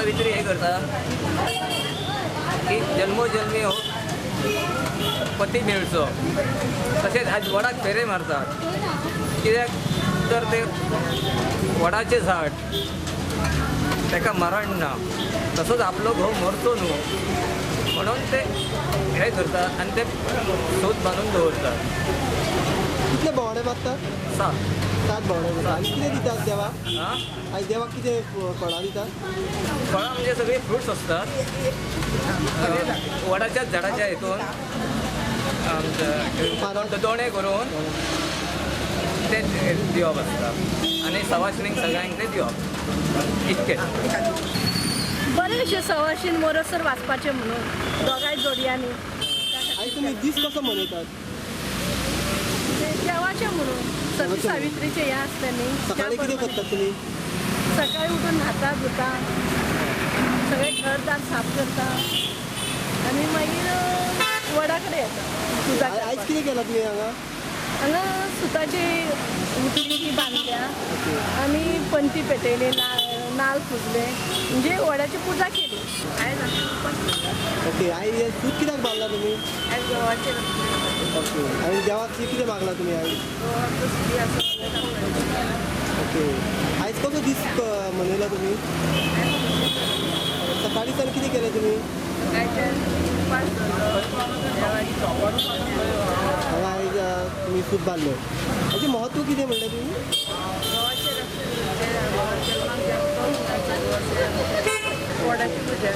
सावित्री हे करता की जन्मोजन्मी हो पती मेळचो. तशेंच आज वडाक फेरे मारतात. कित्याक तर ते वडाचें झाड ताका मरण ना, तसोच आपलो घोव मरचो न्हू म्हणून ते हे करतात आनी ते सोद बांदून दवरतात. कितले भोंवडे मारतात? 7 भोंवडे मारतात. आनी कितें दितात देवाक? आनी देवाक कितें फळां दितात? फळां म्हणजे सगळे फ्रुट्स असतात. वडाच्याच झाडाच्या हितून दोणे करून ते दिवप आसता आनी सवाशिणीक सगळ्यांक ते दिवप इतकें. बरें अशें सवाशीण मोरसर वाचपाचें म्हणून दोगांय जोडयांनी. आनी तुमी दीस कसो मनयतात? देवाचें म्हणून सती सावित्रीचें हें आसलें न्ही. सकाळीं कितें करतात तुमी? सकाळीं उठून न्हाता धुता, सगळें घर दार साफ करता आनी मागीर वडा कडेन येता. आयज कितें केलां तुमी हांगा? हांगा सुताची उतरी ती बांदल्या आनी पंती पेटयली, नाल्ल पुजले म्हणजे वड्याची पुजा केली. आयज आमी उपास करता. ओके. आयज हें सूत कित्याक बांदलां तुमी? आयज देवाचें ओके. आनी देवाक कितें मागलां तुमी आयज? ओके. आयज कसो दीस मनयलो तुमी? सकाळींच्यान कितें केलें तुमी? हांगा आयज तुमी सूत बांदलें. हाचें म्हत्व कितें म्हणलें तुमी? वडाची पुजा.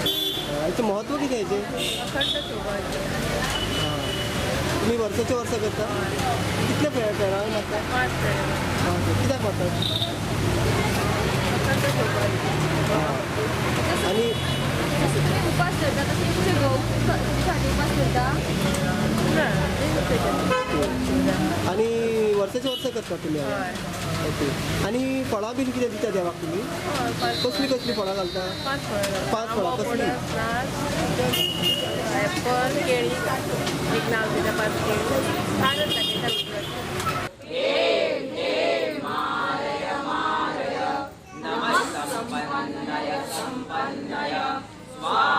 हाचें म्हत्व कितें हेचें? तुमी वर्साचे वर्स करता? कितले फेराळ मारता? 5 फेरे. कित्याक मारतात? आनी उपास करता तशें तुमचे घोव साठी उपास करता ना. आनी वर्साचे वर्स करता तुमी हांगा? ओके. आनी फळां बीन कितें दिता देवाक तुमी? कसली कसली फळां घालता? 5 फळां कसली? एप्पल, केळी, एक नाल्ल दिता, 5 केळी, नाल्ल दाखयता. नमः संपन्नय संपन्नय स्वाहा.